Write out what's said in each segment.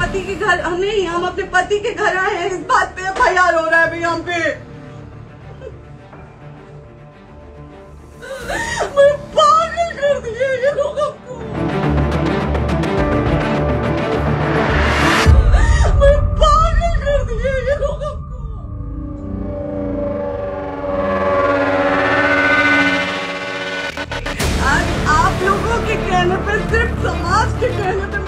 पति के घर नहीं, हम अपने पति के घर आए हैं, इस बात पे एफआईआर हो रहा है भैया हम पे। मैं पागल कर दिए ये लोग हमको, मैं पागल कर दिए ये लोग हमको। आज आप लोगों के कहने पे, सिर्फ समाज के कहने पे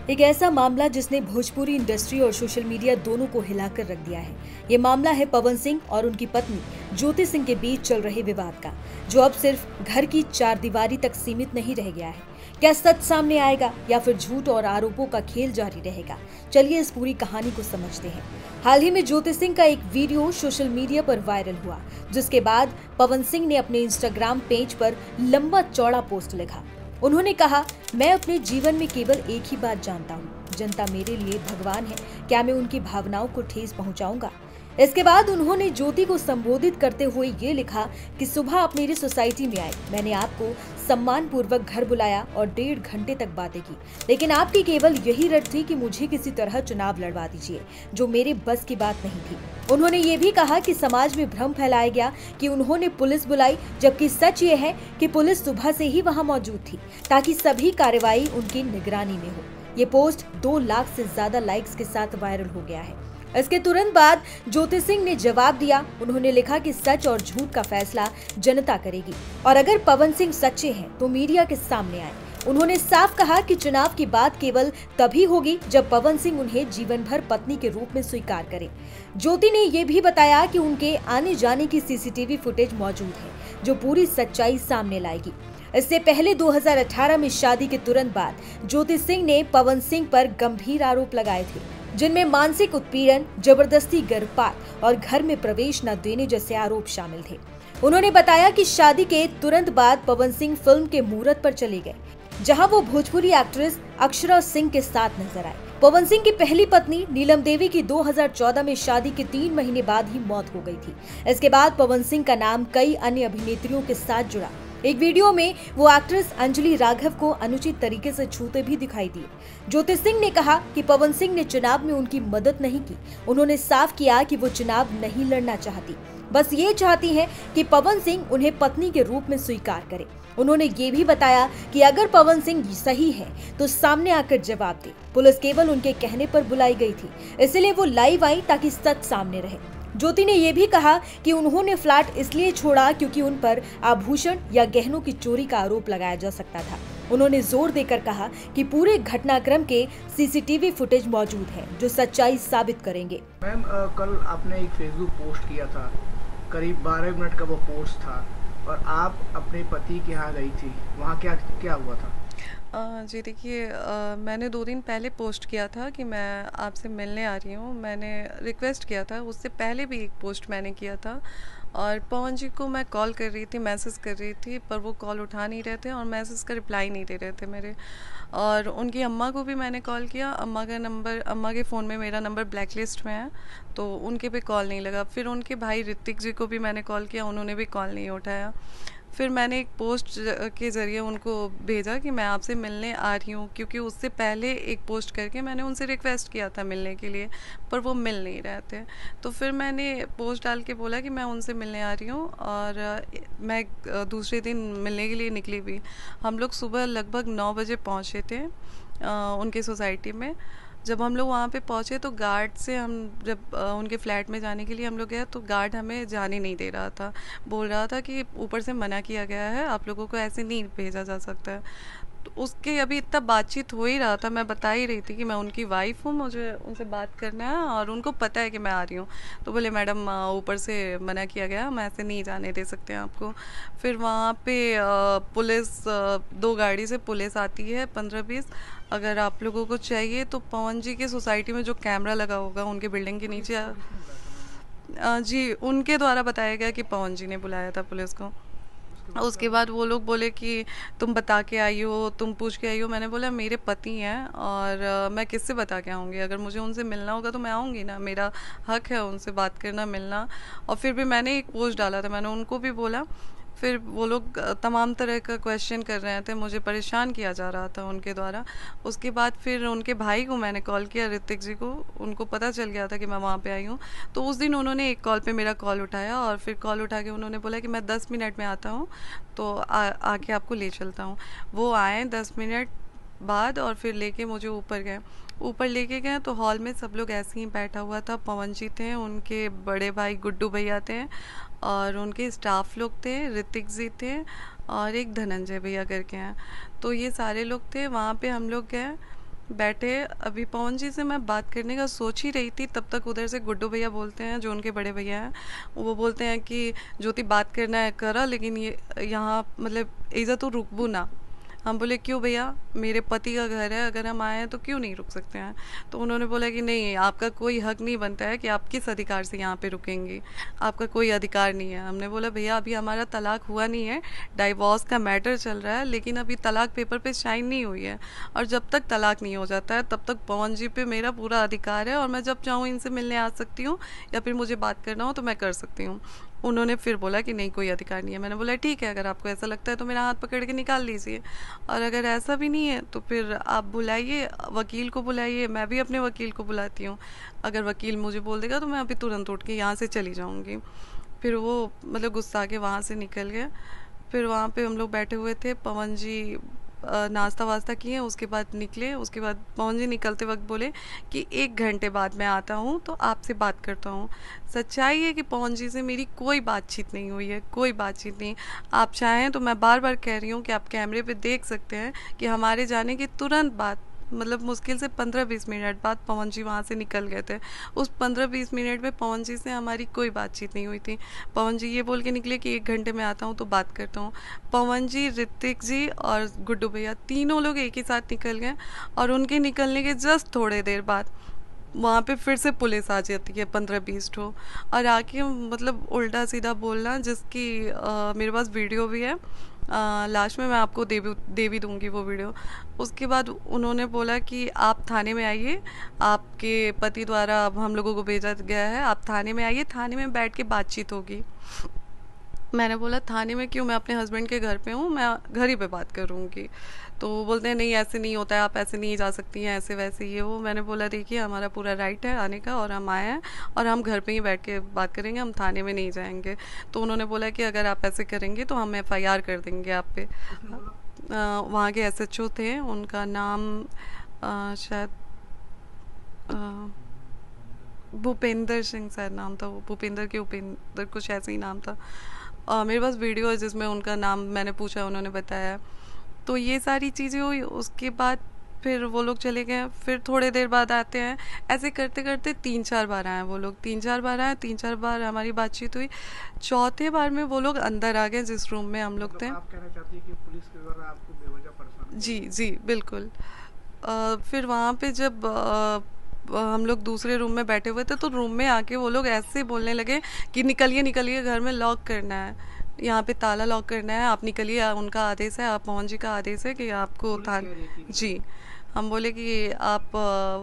एक ऐसा मामला जिसने भोजपुरी इंडस्ट्री और सोशल मीडिया दोनों को हिलाकर रख दिया है। ये मामला है पवन सिंह और उनकी पत्नी ज्योति सिंह के बीच चल रहे विवाद का, जो अब सिर्फ घर की चारदीवारी तक सीमित नहीं रह गया है। क्या सच सामने आएगा या फिर झूठ और आरोपों का खेल जारी रहेगा? चलिए इस पूरी कहानी को समझते हैं। हाल ही में ज्योति सिंह का एक वीडियो सोशल मीडिया पर वायरल हुआ, जिसके बाद पवन सिंह ने अपने इंस्टाग्राम पेज पर लंबा चौड़ा पोस्ट लिखा। उन्होंने कहा, मैं अपने जीवन में केवल एक ही बात जानता हूँ, जनता मेरे लिए भगवान है, क्या मैं उनकी भावनाओं को ठेस पहुँचाऊंगा? इसके बाद उन्होंने ज्योति को संबोधित करते हुए ये लिखा कि सुबह आप मेरी सोसाइटी में आए, मैंने आपको सम्मान पूर्वक घर बुलाया और 1.5 घंटे तक बातें की, लेकिन आपकी केवल यही रट थी कि मुझे किसी तरह चुनाव लड़वा दीजिए, जो मेरे बस की बात नहीं थी। उन्होंने ये भी कहा कि समाज में भ्रम फैलाया गया कि उन्होंने पुलिस बुलाई, जबकि सच ये है कि पुलिस सुबह से ही वहां मौजूद थी ताकि सभी कार्रवाई उनकी निगरानी में हो। ये पोस्ट 2 लाख से ज्यादा लाइक्स के साथ वायरल हो गया है। इसके तुरंत बाद ज्योति सिंह ने जवाब दिया। उन्होंने लिखा कि सच और झूठ का फैसला जनता करेगी और अगर पवन सिंह सच्चे हैं तो मीडिया के सामने आए। उन्होंने साफ कहा कि चुनाव की बात केवल तभी होगी जब पवन सिंह उन्हें जीवन भर पत्नी के रूप में स्वीकार करें। ज्योति ने यह भी बताया कि उनके आने जाने की सीसीटीवी फुटेज मौजूद है, जो पूरी सच्चाई सामने लाएगी। इससे पहले 2018 में शादी के तुरंत बाद ज्योति सिंह ने पवन सिंह पर गंभीर आरोप लगाए थे, जिनमें मानसिक उत्पीड़न, जबरदस्ती गर्भपात और घर में प्रवेश न देने जैसे आरोप शामिल थे। उन्होंने बताया कि शादी के तुरंत बाद पवन सिंह फिल्म के मुहूर्त पर चले गए, जहां वो भोजपुरी एक्ट्रेस अक्षरा सिंह के साथ नजर आए। पवन सिंह की पहली पत्नी नीलम देवी की 2014 में शादी के 3 महीने बाद ही मौत हो गई थी। इसके बाद पवन सिंह का नाम कई अन्य अभिनेत्रियों के साथ जुड़ा। एक वीडियो में वो एक्ट्रेस अंजलि राघव को अनुचित तरीके से छूते भी दिखाई दिए। ज्योति सिंह ने कहा कि पवन सिंह ने चुनाव में उनकी मदद नहीं की। उन्होंने साफ किया कि वो चुनाव नहीं लड़ना चाहती, बस ये चाहती हैं कि पवन सिंह उन्हें पत्नी के रूप में स्वीकार करे। उन्होंने ये भी बताया कि अगर पवन सिंह सही है तो सामने आकर जवाब दे। पुलिस केवल उनके कहने पर बुलाई गई थी, इसलिए वो लाइव आई ताकि सच सामने रहे। ज्योति ने यह भी कहा कि उन्होंने फ्लैट इसलिए छोड़ा क्योंकि उन पर आभूषण या गहनों की चोरी का आरोप लगाया जा सकता था। उन्होंने जोर देकर कहा कि पूरे घटनाक्रम के सीसीटीवी फुटेज मौजूद है, जो सच्चाई साबित करेंगे। मैम, कल आपने एक फेसबुक पोस्ट किया था, करीब 12 मिनट का वो पोस्ट था और आप अपने पति के यहाँ गई थी, वहाँ क्या क्या हुआ था? जी देखिए, मैंने 2 दिन पहले पोस्ट किया था कि मैं आपसे मिलने आ रही हूँ। मैंने रिक्वेस्ट किया था, उससे पहले भी एक पोस्ट मैंने किया था और पवन जी को मैं कॉल कर रही थी, मैसेज कर रही थी, पर वो कॉल उठा नहीं रहे थे और मैसेज का रिप्लाई नहीं दे रहे थे मेरे। और उनकी अम्मा को भी मैंने कॉल किया, अम्मा के फ़ोन में मेरा नंबर ब्लैक लिस्ट में है, तो उनके पे कॉल नहीं लगा। फिर उनके भाई ऋतिक जी को भी मैंने कॉल किया, उन्होंने भी कॉल नहीं उठाया। फिर मैंने एक पोस्ट के ज़रिए उनको भेजा कि मैं आपसे मिलने आ रही हूँ, क्योंकि उससे पहले एक पोस्ट करके मैंने उनसे रिक्वेस्ट किया था मिलने के लिए, पर वो मिल नहीं रहे थे। तो फिर मैंने पोस्ट डाल के बोला कि मैं उनसे मिलने आ रही हूँ और मैं दूसरे दिन मिलने के लिए निकली भी। हम लोग सुबह लगभग 9 बजे पहुँचे थे उनके सोसाइटी में। जब हम लोग वहाँ पे पहुँचे तो गार्ड से हम जब उनके फ्लैट में जाने के लिए हम लोग गए तो गार्ड हमें जाने नहीं दे रहा था, बोल रहा था कि ऊपर से मना किया गया है, आप लोगों को ऐसे नहीं भेजा जा सकता है। तो उसके अभी इतना बातचीत हो ही रहा था, मैं बता ही रही थी कि मैं उनकी वाइफ हूँ, मुझे उनसे बात करना है और उनको पता है कि मैं आ रही हूँ। तो बोले मैडम ऊपर से मना किया गया, हम ऐसे नहीं जाने दे सकते हैं आपको। फिर वहाँ पे पुलिस 2 गाड़ी से पुलिस आती है 15-20। अगर आप लोगों को चाहिए तो पवन जी के सोसाइटी में जो कैमरा लगा होगा उनके बिल्डिंग के नीचे, जी उनके द्वारा बताया गया कि पवन जी ने बुलाया था पुलिस को। उसके बाद वो लोग बोले कि तुम बता के आई हो, तुम पूछ के आई हो। मैंने बोला मेरे पति हैं और मैं किससे बता के आऊँगी, अगर मुझे उनसे मिलना होगा तो मैं आऊँगी ना, मेरा हक है उनसे बात करना, मिलना। और फिर भी मैंने एक पोस्ट डाला था, मैंने उनको भी बोला फिर वो लोग तमाम तरह का क्वेश्चन कर रहे थे, मुझे परेशान किया जा रहा था उनके द्वारा। उसके बाद फिर उनके भाई को मैंने कॉल किया, ऋतिक जी को, उनको पता चल गया था कि मैं वहाँ पे आई हूँ। तो उस दिन उन्होंने एक कॉल पे मेरा कॉल उठाया और फिर कॉल उठा के उन्होंने बोला कि मैं 10 मिनट में आता हूँ, तो आके आपको ले चलता हूँ। वो आए 10 मिनट बाद और फिर लेके मुझे ऊपर गए। ऊपर लेके गए तो हॉल में सब लोग ऐसे ही बैठा हुआ था। पवन जी थे, उनके बड़े भाई गुड्डू भैया थे और उनके स्टाफ लोग थे, ऋतिक जी थे और एक धनंजय भैया करके हैं। तो ये सारे लोग थे। वहाँ पे हम लोग गए, बैठे। अभी पवन जी से मैं बात करने का सोच ही रही थी, तब तक उधर से गुड्डू भैया बोलते हैं, जो उनके बड़े भैया हैं, वो बोलते हैं कि ज्योति बात करना है करा, लेकिन ये यहाँ मतलब इज़्ज़त तो रुकबू ना। हम बोले क्यों भैया, मेरे पति का घर है, अगर हम आए हैं तो क्यों नहीं रुक सकते हैं। तो उन्होंने बोला कि नहीं, आपका कोई हक नहीं बनता है कि आप किस अधिकार से यहाँ पे रुकेंगी, आपका कोई अधिकार नहीं है। हमने बोला भैया अभी हमारा तलाक हुआ नहीं है, डाइवोर्स का मैटर चल रहा है, लेकिन अभी तलाक पेपर पे साइन नहीं हुई है और जब तक तलाक नहीं हो जाता है तब तक पवन जी पे मेरा पूरा अधिकार है और मैं जब चाहूँ इनसे मिलने आ सकती हूँ या फिर मुझे बात करना हो तो मैं कर सकती हूँ। उन्होंने फिर बोला कि नहीं, कोई अधिकार नहीं है। मैंने बोला ठीक है, अगर आपको ऐसा लगता है तो मेरा हाथ पकड़ के निकाल लीजिए, और अगर ऐसा भी नहीं है तो फिर आप बुलाइए, वकील को बुलाइए, मैं भी अपने वकील को बुलाती हूँ। अगर वकील मुझे बोल देगा तो मैं अभी तुरंत उठ के यहाँ से चली जाऊँगी। फिर वो मतलब गुस्सा के वहाँ से निकल गए। फिर वहाँ पे हम लोग बैठे हुए थे, पवन जी नाश्ता वास्ता किए, उसके बाद निकले। उसके बाद पवन जी निकलते वक्त बोले कि 1 घंटे बाद मैं आता हूँ तो आपसे बात करता हूँ। सच्चाई है कि पवन जी से मेरी कोई बातचीत नहीं हुई है, कोई बातचीत नहीं। आप चाहें तो मैं बार बार कह रही हूँ कि आप कैमरे पे देख सकते हैं कि हमारे जाने के तुरंत बाद, मतलब मुश्किल से 15-20 मिनट बाद पवन जी वहाँ से निकल गए थे। उस 15-20 मिनट में पवन जी से हमारी कोई बातचीत नहीं हुई थी। पवन जी ये बोल के निकले कि 1 घंटे में आता हूँ तो बात करता हूँ। पवन जी, ऋतिक जी और गुड्डू भैया तीनों लोग एक ही साथ निकल गए और उनके निकलने के जस्ट थोड़े देर बाद वहाँ पे फिर से पुलिस आ जाती है 15-20 ठो, और आके मतलब उल्टा सीधा बोलना, जिसकी मेरे पास वीडियो भी है। लास्ट में मैं आपको दे भी दूँगी वो वीडियो। उसके बाद उन्होंने बोला कि आप थाने में आइए, आपके पति द्वारा अब हम लोगों को भेजा गया है, आप थाने में आइए, थाने में बैठ के बातचीत होगी। मैंने बोला थाने में क्यों, मैं अपने हस्बैंड के घर पे हूँ, मैं घर ही पे बात करूँगी। तो वो बोलते हैं नहीं ऐसे नहीं होता है, आप ऐसे नहीं जा सकती हैं, ऐसे वैसे ये वो। मैंने बोला देखिए हमारा पूरा राइट है आने का और हम आए हैं और हम घर पे ही बैठ के बात करेंगे, हम थाने में नहीं जाएंगे। तो उन्होंने बोला कि अगर आप ऐसे करेंगे तो हम FIR कर देंगे आप पे। वहाँ के SHO थे, उनका नाम शायद भूपेंद्र सिंह शायद नाम था, वो भूपेंद्र के उपेंद्र कुछ ऐसे ही नाम था। मेरे पास वीडियो है जिसमें उनका नाम मैंने पूछा, उन्होंने बताया। तो ये सारी चीज़ें हुई। उसके बाद फिर वो लोग चले गए, फिर थोड़े देर बाद आते हैं। ऐसे करते करते 3-4 बार आए वो लोग, 3-4 बार आए, 3-4 बार हमारी बातचीत हुई। चौथे बार में वो लोग अंदर आ गए जिस रूम में हम लोग थे। आप कहना चाहती हैं कि पुलिस के द्वारा आपको बेवजह परेशान? जी जी बिल्कुल। फिर वहाँ पे जब हम लोग दूसरे रूम में बैठे हुए थे तो रूम में आके वो लोग ऐसे बोलने लगे कि निकलिए निकलिए, घर में लॉक करना है, यहाँ पे ताला लॉक करना है, आप निकलिए, उनका आदेश है, आप पवन जी का आदेश है कि आपको जी। हम बोले कि आप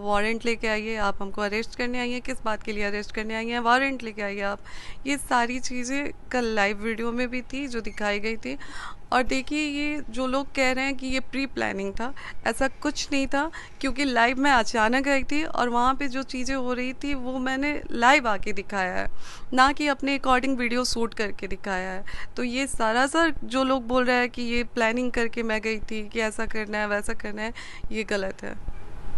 वारंट लेके आइए, आप हमको अरेस्ट करने आई हैं, किस बात के लिए अरेस्ट करने आई हैं, वारंट लेके आइए आप। ये सारी चीज़ें कल लाइव वीडियो में भी थी जो दिखाई गई थी। और देखिए ये जो लोग कह रहे हैं कि ये प्री प्लानिंग था, ऐसा कुछ नहीं था, क्योंकि लाइव मैं अचानक आई थी और वहाँ पे जो चीज़ें हो रही थी वो मैंने लाइव आके दिखाया है, ना कि अपने अकॉर्डिंग वीडियो शूट करके दिखाया है। तो ये सारा सर जो लोग बोल रहे हैं कि ये प्लानिंग करके मैं गई थी कि ऐसा करना है वैसा करना है, ये गलत है।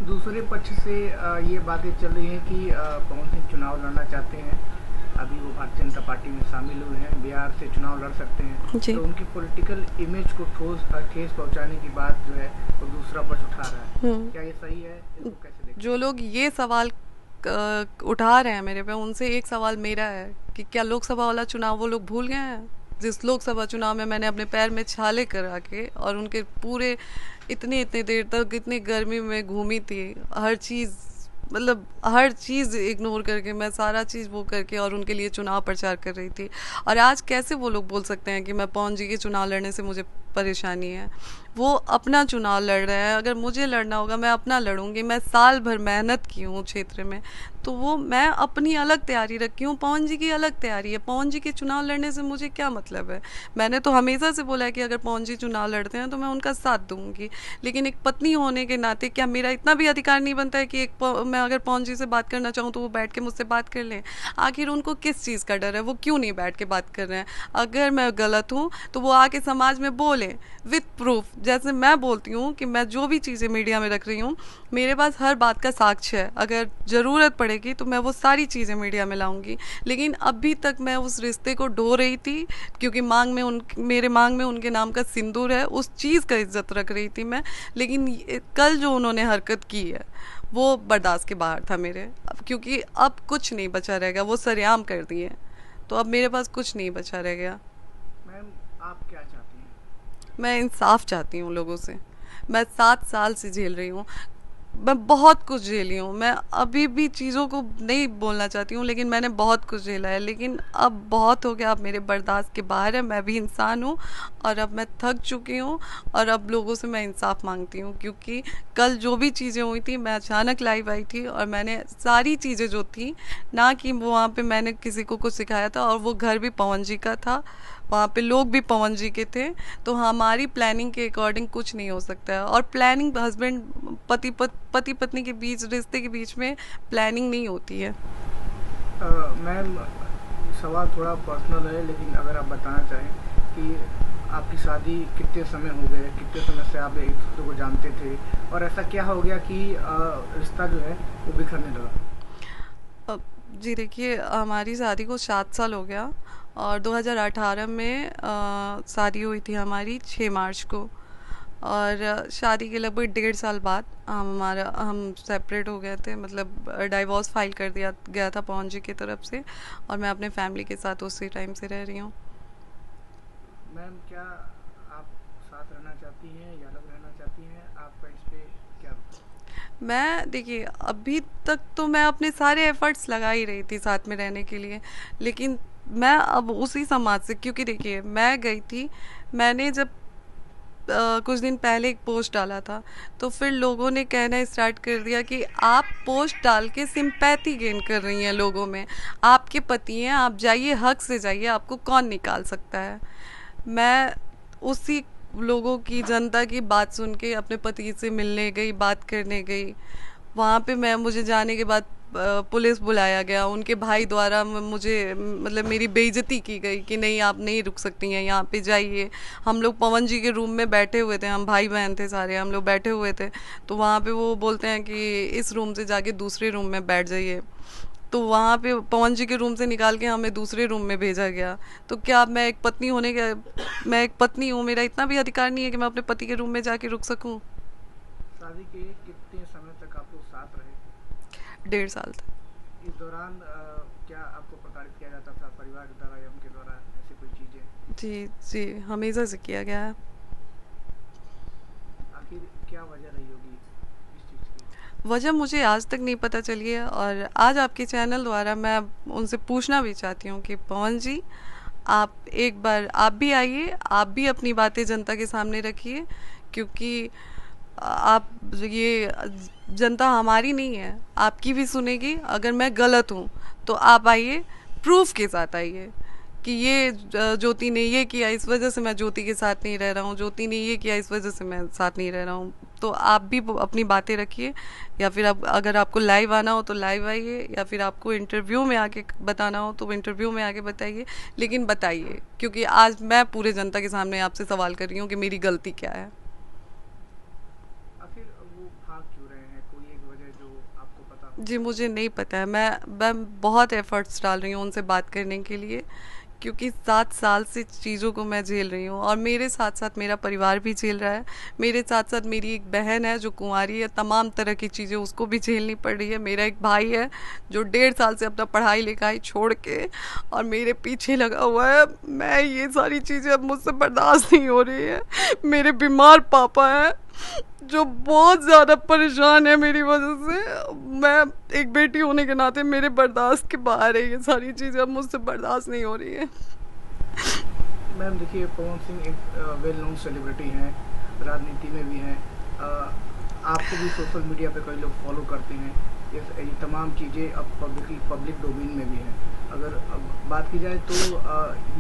दूसरे पक्ष से ये बातें चल रही हैं कि पवन सिंह चुनाव लड़ना चाहते हैं, अभी वो भारतीय जनता पार्टी में शामिल हुए हैं, बिहार से चुनाव लड़ सकते हैं, तो उनकी पॉलिटिकल इमेज को ठेस पहुंचाने की बात जो है वो दूसरा पक्ष उठा रहा है। क्या ये सही है? इसको कैसे देखते? जो लोग ये सवाल उठा रहे हैं मेरे पे, उनसे एक सवाल मेरा है कि क्या लोकसभा वाला चुनाव वो लोग भूल गए हैं? जिस लोकसभा चुनाव में मैंने अपने पैर में छाले करा के और उनके पूरे इतने देर तक इतनी गर्मी में घूमी थी, हर चीज़ मतलब हर चीज़ इग्नोर करके, मैं सारा चीज़ वो करके और उनके लिए चुनाव प्रचार कर रही थी। और आज कैसे वो लोग बोल सकते हैं कि मैं पवन जी के चुनाव लड़ने से मुझे परेशानी है? वो अपना चुनाव लड़ रहे हैं। अगर मुझे लड़ना होगा मैं अपना लड़ूंगी। मैं साल भर मेहनत की हूँ क्षेत्र में, तो वो मैं अपनी अलग तैयारी रखी हूँ, पवन जी की अलग तैयारी है। पवन जी के चुनाव लड़ने से मुझे क्या मतलब है? मैंने तो हमेशा से बोला है कि अगर पवन जी चुनाव लड़ते हैं तो मैं उनका साथ दूंगी, लेकिन एक पत्नी होने के नाते क्या मेरा इतना भी अधिकार नहीं बनता है कि मैं अगर पवन जी से बात करना चाहूँ तो वो बैठ के मुझसे बात कर लें? आखिर उनको किस चीज़ का डर है? वो क्यों नहीं बैठ के बात कर रहे हैं? अगर मैं गलत हूँ तो वो आके समाज में बोलें विथ प्रूफ। जैसे मैं बोलती हूँ कि मैं जो भी चीज़ें मीडिया में रख रही हूँ, मेरे पास हर बात का साक्ष्य है। अगर ज़रूरत पड़ेगी तो मैं वो सारी चीज़ें मीडिया में लाऊंगी। लेकिन अभी तक मैं उस रिश्ते को ढो रही थी, क्योंकि मेरे मांग में उनके नाम का सिंदूर है, उस चीज़ का इज्जत रख रही थी मैं। लेकिन कल जो उन्होंने हरकत की है वो बर्दाश्त के बाहर था मेरे, क्योंकि अब कुछ नहीं बचा रह गया। वो सरेआम कर दिए, तो अब मेरे पास कुछ नहीं बचा रह गया। मैम, आप क्या चाहती हैं? मैं इंसाफ चाहती हूँ लोगों से। मैं 7 साल से झेल रही हूँ, मैं बहुत कुछ झेली हूँ। मैं अभी भी चीज़ों को नहीं बोलना चाहती हूँ, लेकिन मैंने बहुत कुछ झेला है। लेकिन अब बहुत हो गया, अब मेरे बर्दाश्त के बाहर है। मैं भी इंसान हूँ और अब मैं थक चुकी हूँ, और अब लोगों से मैं इंसाफ मांगती हूँ। क्योंकि कल जो भी चीज़ें हुई थी, मैं अचानक लाइव आई थी और मैंने सारी चीज़ें जो थी, ना कि वहाँ पे मैंने किसी को कुछ सिखाया था, और वो घर भी पवन जी का था, वहाँ पे लोग भी पवन जी के थे। तो हमारी प्लानिंग के अकॉर्डिंग कुछ नहीं हो सकता है। और प्लानिंग हस्बैंड पति पत्नी के बीच, रिश्ते के बीच में प्लानिंग नहीं होती है। मैम, सवाल थोड़ा पर्सनल है, लेकिन अगर आप बताना चाहें कि आपकी शादी कितने समय हो गए, कितने समय से आप एक दूसरे को जानते थे, और ऐसा क्या हो गया कि रिश्ता जो है वो बिखरने लगा? जी देखिए, हमारी शादी को 7 साल हो गया, और 2018 में शादी हुई थी हमारी 6 मार्च को। और शादी के लगभग 1.5 साल बाद हम सेपरेट हो गए थे, मतलब डाइवोर्स फाइल कर दिया गया था पवन जी की तरफ से, और मैं अपने फैमिली के साथ उसी टाइम से रह रही हूँ। मैम, क्या आप साथ रहना चाहती हैं या अलग रहना चाहती हैं? आपका इस पे क्या? मैं देखिए, अभी तक तो मैं अपने सारे एफर्ट्स लगा ही रही थी साथ में रहने के लिए, लेकिन मैं अब उसी समाज से, क्योंकि देखिए मैं गई थी, मैंने जब कुछ दिन पहले एक पोस्ट डाला था, तो फिर लोगों ने कहना स्टार्ट कर दिया कि आप पोस्ट डाल के सिंपैथी गेन कर रही हैं लोगों में, आपके पति हैं, आप जाइए, हक से जाइए, आपको कौन निकाल सकता है। मैं उसी लोगों की, जनता की बात सुन के अपने पति से मिलने गई, बात करने गई। वहाँ पे मुझे जाने के बाद पुलिस बुलाया गया, उनके भाई द्वारा मुझे, मतलब मेरी बेइज्जती की गई कि नहीं, आप नहीं रुक सकती हैं, यहाँ पे जाइए। हम लोग पवन जी के रूम में बैठे हुए थे, हम भाई बहन थे सारे, हम लोग बैठे हुए थे, तो वहाँ पे वो बोलते हैं कि इस रूम से जाके दूसरे रूम में बैठ जाइए। तो वहाँ पे पवन जी के रूम से निकाल के हमें दूसरे रूम में भेजा गया। तो क्या मैं एक पत्नी हूँ, मेरा इतना भी अधिकार नहीं है कि मैं अपने पति के रूम में जाके रुक सकूँ? शादी के कितने समय तक आप लोग साथ रहे? 1.5 साल तक। इस दौरान क्या आपको प्रताड़ित किया जाता था परिवार के द्वारा या उनके द्वारा, ऐसी कोई चीजें? जी जी, हमेशा से किया गया है। आखिर क्या वजह रही होगी इस चीज की? वजह मुझे आज तक नहीं पता चली है, और आज आपके चैनल द्वारा मैं उनसे पूछना भी चाहती हूँ कि पवन जी, आप एक बार आप भी आइए, आप भी अपनी बातें जनता के सामने रखिए, क्योंकि आप, ये जनता हमारी नहीं है, आपकी भी सुनेगी। अगर मैं गलत हूँ तो आप आइए, प्रूफ के साथ आइए कि ये ज्योति ने ये किया, इस वजह से मैं ज्योति के साथ नहीं रह रहा हूँ, ज्योति ने ये किया, इस वजह से मैं साथ नहीं रह रहा हूँ। तो आप भी अपनी बातें रखिए, या फिर अगर आपको लाइव आना हो तो लाइव आइए, या फिर आपको इंटरव्यू में आके बताना हो तो इंटरव्यू में आके बताइए, लेकिन बताइए, क्योंकि आज मैं पूरे जनता के सामने आपसे सवाल कर रही हूँ कि मेरी गलती क्या है। आखिर वो भाग क्यों रहे हैं? कोई एक वजह जो आपको पता हो? जी मुझे नहीं पता है, मैं बहुत एफर्ट्स डाल रही हूँ उनसे बात करने के लिए, क्योंकि 7 साल से चीज़ों को मैं झेल रही हूँ, और मेरे साथ साथ मेरा परिवार भी झेल रहा है। मेरे साथ साथ मेरी एक बहन है जो कुंवारी है, तमाम तरह की चीज़ें उसको भी झेलनी पड़ रही है। मेरा एक भाई है जो 1.5 साल से अपना पढ़ाई लिखाई छोड़ के और मेरे पीछे लगा हुआ है। मैं, ये सारी चीज़ें अब मुझसे बर्दाश्त नहीं हो रही है। मेरे बीमार पापा हैं जो बहुत ज़्यादा परेशान है मेरी वजह से। मैं एक बेटी होने के नाते मेरे बर्दाश्त के बाहर है, ये सारी चीज़ें अब मुझसे बर्दाश्त नहीं हो रही है। मैम देखिए, पवन सिंह एक वेल नोन सेलिब्रिटी हैं, राजनीति में भी हैं, आपको भी सोशल मीडिया पे कई लोग फॉलो करते हैं, ये तमाम चीज़ें अब पब्लिक डोमेन में भी हैं। अगर अब बात की जाए तो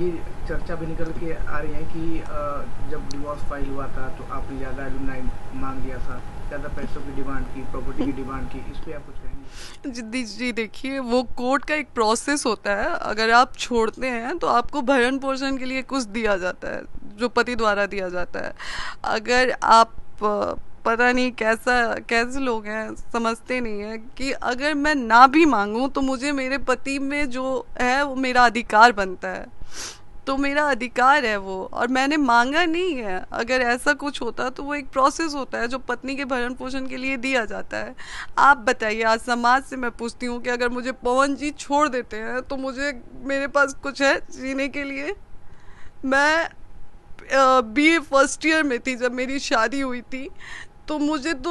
ये चर्चा भी निकल के आ रही है कि जब डिवोर्स फाइल हुआ था तो आपने ज़्यादा एलुमनाई मांग लिया था, ज़्यादा पैसों की डिमांड की, प्रॉपर्टी की डिमांड की, इस पर आप कुछ कहेंगे? जी देखिए, वो कोर्ट का एक प्रोसेस होता है। अगर आप छोड़ते हैं तो आपको भरण पोषण के लिए कुछ दिया जाता है, जो पति द्वारा दिया जाता है। अगर आप पता नहीं कैसे लोग हैं, समझते नहीं है कि अगर मैं ना भी मांगूं तो मुझे मेरे पति में जो है वो मेरा अधिकार बनता है, तो मेरा अधिकार है वो, और मैंने मांगा नहीं है। अगर ऐसा कुछ होता तो वो एक प्रोसेस होता है जो पत्नी के भरण पोषण के लिए दिया जाता है। आप बताइए, आज समाज से मैं पूछती हूँ कि अगर मुझे पवन जी छोड़ देते हैं तो मेरे पास कुछ है जीने के लिए? मैं BA फर्स्ट ईयर में थी जब मेरी शादी हुई थी, तो मुझे तो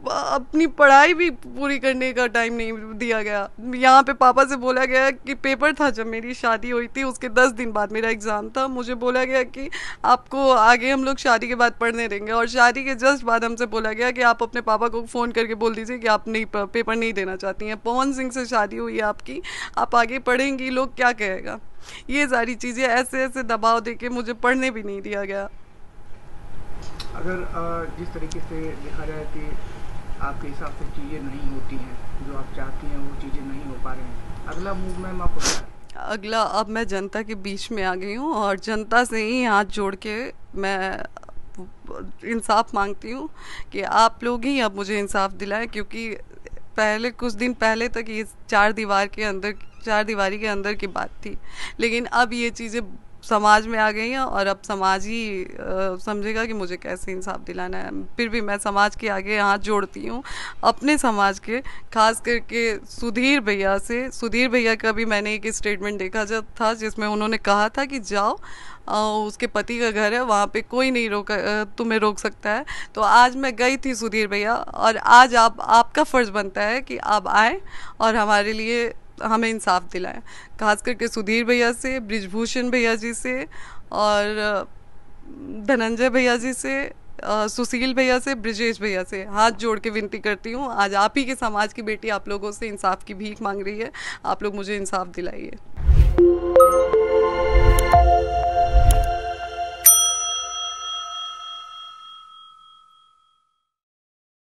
अपनी पढ़ाई भी पूरी करने का टाइम नहीं दिया गया। यहाँ पे पापा से बोला गया कि पेपर था जब मेरी शादी हुई थी, उसके 10 दिन बाद मेरा एग्ज़ाम था, मुझे बोला गया कि आपको आगे हम लोग शादी के बाद पढ़ने देंगे, और शादी के जस्ट बाद हमसे बोला गया कि आप अपने पापा को फ़ोन करके बोल दीजिए कि आप नहीं पेपर नहीं देना चाहती हैं, पवन सिंह से शादी हुई है आपकी, आप आगे पढ़ेंगी, लोग क्या कहेगा। ये सारी चीज़ें ऐसे दबाव दे के मुझे पढ़ने भी नहीं दिया गया। अगर जिस तरीके से देखा जाए कि आपके हिसाब से चीज़ें नहीं होती हैं, जो आप चाहती हैं वो चीज़ें नहीं हो पा रही हैं, अगला मूव मैम आपको क्या है? अगला, अब मैं जनता के बीच में आ गई हूँ और जनता से ही हाथ जोड़ के मैं इंसाफ मांगती हूँ कि आप लोग ही अब मुझे इंसाफ दिलाएं, क्योंकि कुछ दिन पहले तक ये चार दीवारी के अंदर की बात थी, लेकिन अब ये चीज़ें समाज में आ गई हैं और अब समाज ही समझेगा कि मुझे कैसे इंसाफ दिलाना है। फिर भी मैं समाज के आगे हाथ जोड़ती हूँ, अपने समाज के, खास करके सुधीर भैया का भी मैंने एक स्टेटमेंट देखा था जिसमें उन्होंने कहा था कि जाओ, उसके पति का घर है, वहाँ पे कोई नहीं तुम्हें रोक सकता है। तो आज मैं गई थी सुधीर भैया, और आज आपका फ़र्ज़ बनता है कि आप आए और हमारे लिए हमें इंसाफ दिलाएं, खास करके सुधीर भैया से, ब्रिजभूषण भैया जी से, और धनंजय भैया जी से, सुशील भैया से, ब्रिजेश भैया से हाथ जोड़ के विनती करती हूँ। आज आप ही के समाज की बेटी आप लोगों से इंसाफ की भीख मांग रही है, आप लोग मुझे इंसाफ दिलाइए।